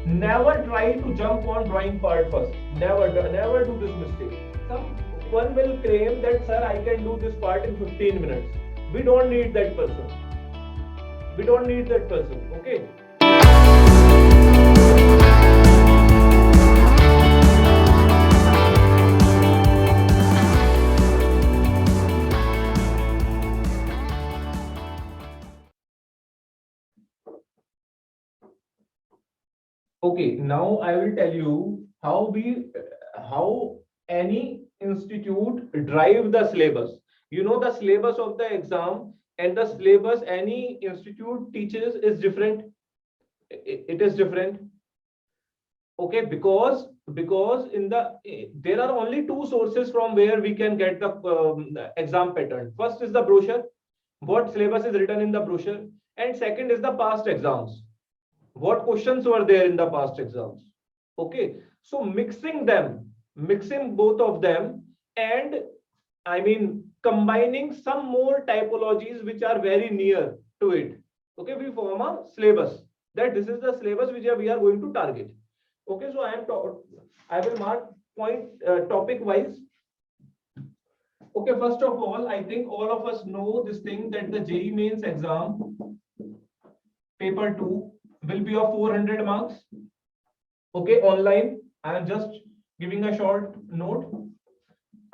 Never try to jump on drawing part first. Never do this mistake. Someone will claim that, sir, I can do this part in 15 minutes. We don't need that person. We don't need that person. Okay. Okay, now I will tell you how any institute drive the syllabus. You know, the syllabus of the exam and the syllabus any institute teaches is different. It is different. Okay, because in there are only two sources from where we can get the exam pattern. First is the brochure, what syllabus is written in the brochure, and second is the past exams, what questions were there in the past exams. Okay, so mixing both of them, and I mean combining some more typologies which are very near to it. Okay, we form a syllabus, that this is the syllabus which we are going to target. Okay, so I will mark point topic wise. Okay, first of all, I think all of us know this thing, that the JEE Mains exam paper 2 will be of 400 marks. Okay, online. I am just giving a short note.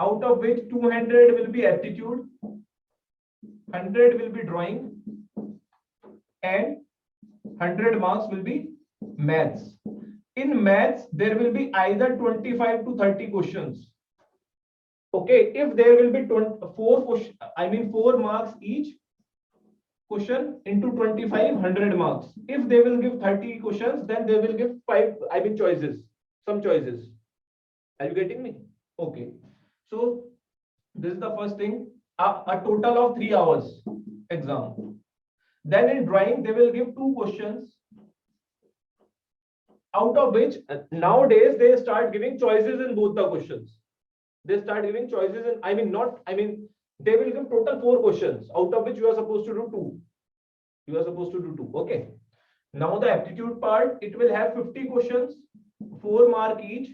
Out of which 200 will be aptitude, 100 will be drawing, and 100 marks will be maths. In maths, there will be either 25 to 30 questions. Okay, if there will be 4 marks each question into 25, 100 marks. If they will give 30 questions, then they will give choices, some choices. Are you getting me? Okay. So this is the first thing, a total of 3 hours exam. Then in drawing, they will give 2 questions, out of which nowadays they start giving choices in both the questions. They start giving choices in, they will give total 4 questions, out of which you are supposed to do 2. You are supposed to do 2. Okay. Now the aptitude part, it will have 50 questions, 4 mark each,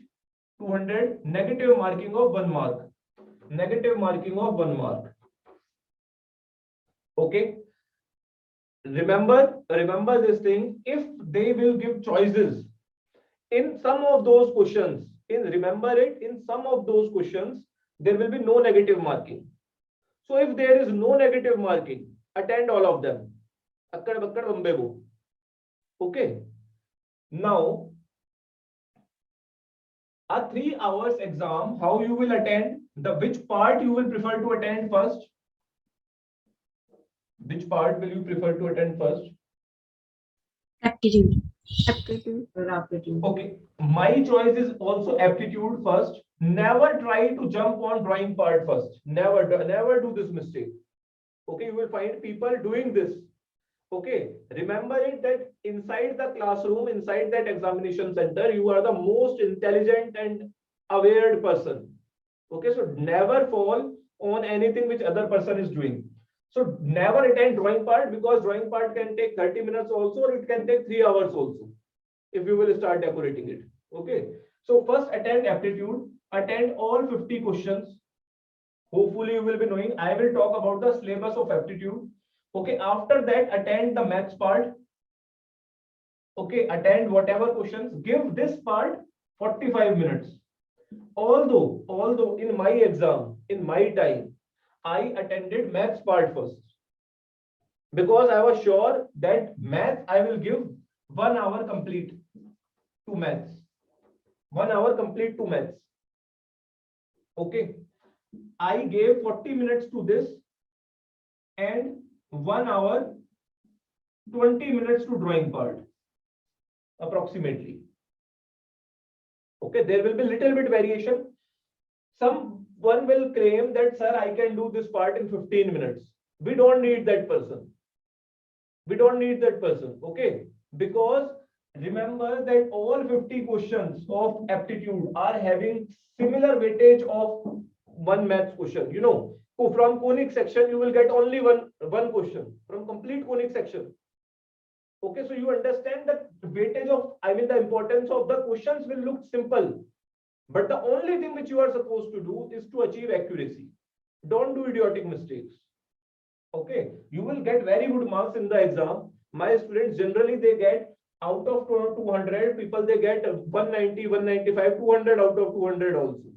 200, negative marking of 1 mark. Negative marking of 1 mark. Okay. Remember this thing. If they will give choices in some of those questions, in some of those questions, there will be no negative marking. So if there is no negative marking, attend all of them. Akkad bakkad bambe bo. Okay. Now, a 3 hours exam, how you will attend? Which part you will prefer to attend first? Which part will you prefer to attend first? Aptitude. Okay, my choice is also aptitude first. Never try to jump on drawing part first. Never do this mistake. Okay, you will find people doing this. Okay, remember it, that inside the classroom, inside that examination center, you are the most intelligent and aware person. Okay, so never fall on anything which other person is doing. So never attend drawing part, because drawing part can take 30 minutes also, or it can take 3 hours also, if you will start decorating it. Okay, so first attend aptitude, attend all 50 questions. Hopefully you will be knowing. I will talk about the syllabus of aptitude. Okay, after that attend the maths part. Okay, attend whatever questions, give this part 45 minutes. Although in my exam, in my time, I attended maths part first, because I was sure that maths I will give 1 hour complete to maths. 1 hour complete to maths. Okay, I gave 40 minutes to this, and 1 hour 20 minutes to drawing part, approximately. Okay, there will be little bit variation. Someone will claim that, sir, I can do this part in 15 minutes. We don't need that person. We don't need that person. Okay, because remember that all 50 questions of aptitude are having similar weightage of one maths question. You know, so from conic section, you will get only one question from complete conic section. Okay, so you understand the weightage of, I mean, the importance of the questions will look simple, but the only thing which you are supposed to do is to achieve accuracy. Don't do idiotic mistakes. Okay, you will get very good marks in the exam. My students generally they get out of 200 people, they get 190, 195, 200 out of 200 also.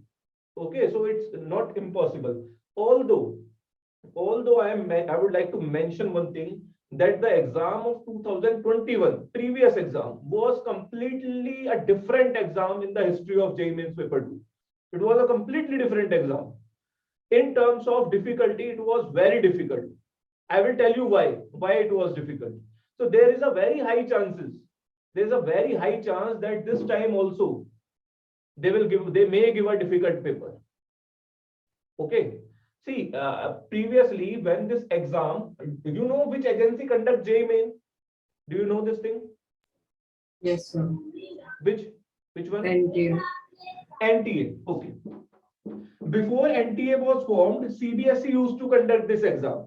Okay, so it's not impossible. Although I would like to mention one thing, that the exam of 2021 previous exam was completely a different exam in the history of JEE Mains Paper 2. It was a completely different exam. In terms of difficulty, it was very difficult. I will tell you why it was difficult. So there is a very high chances. There is a very high chance that this time also they may give a difficult paper. Okay. See, previously when this exam, do you know which agency conduct JEE Main? Do you know this thing? Yes, sir. Which one? NTA. NTA. Okay. Before NTA was formed, CBSE used to conduct this exam.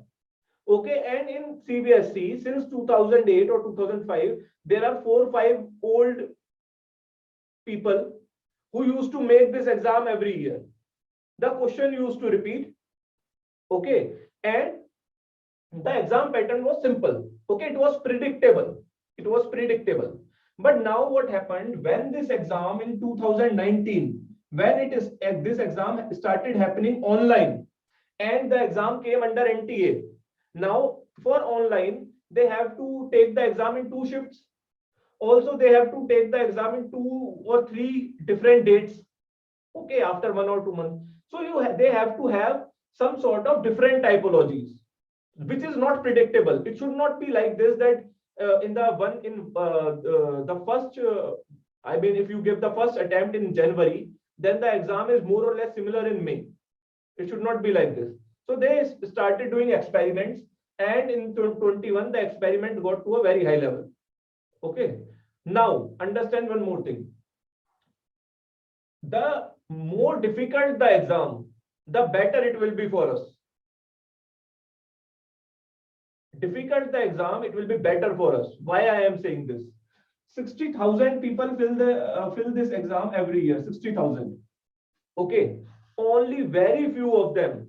Okay, and in CBSE since 2008 or 2005, there are 4-5 old people who used to make this exam every year. The question used to repeat. Okay, and the exam pattern was simple. Okay, it was predictable. It was predictable. But now what happened when this exam in 2019, when this exam started happening online, and the exam came under NTA. Now for online, they have to take the exam in 2 shifts. Also, they have to take the exam in 2 or 3 different dates. Okay, after 1 or 2 months. So they have to have some sort of different typologies, which is not predictable. It should not be like this, that in the first, I mean, if you give the first attempt in January, then the exam is more or less similar in May. It should not be like this. So they started doing experiments, and in 2021, the experiment got to a very high level. Okay. Now, understand one more thing. The more difficult the exam, the better it will be for us. Difficult the exam, it will be better for us. Why I am saying this? 60,000 people fill this exam every year. 60,000. Okay, only very few of them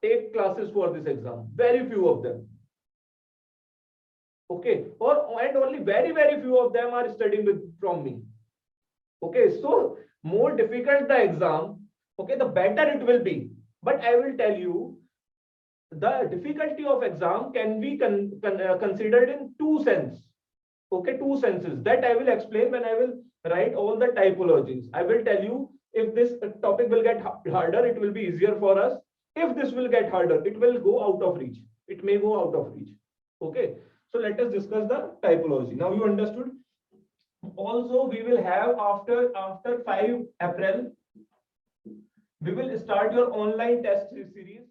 take classes for this exam. Very few of them. Okay, and only very few of them are studying from me. Okay, so more difficult the exam, okay, the better it will be. But I will tell you, the difficulty of exam can be considered in 2 senses. Okay, 2 senses that I will explain when I will write all the typologies. I will tell you, if this topic will get harder, it will be easier for us. If this will get harder, it will go out of reach. It may go out of reach. Okay, so let us discuss the typology. Now you understood. Also, we will have after 5 April, we will start your online test series.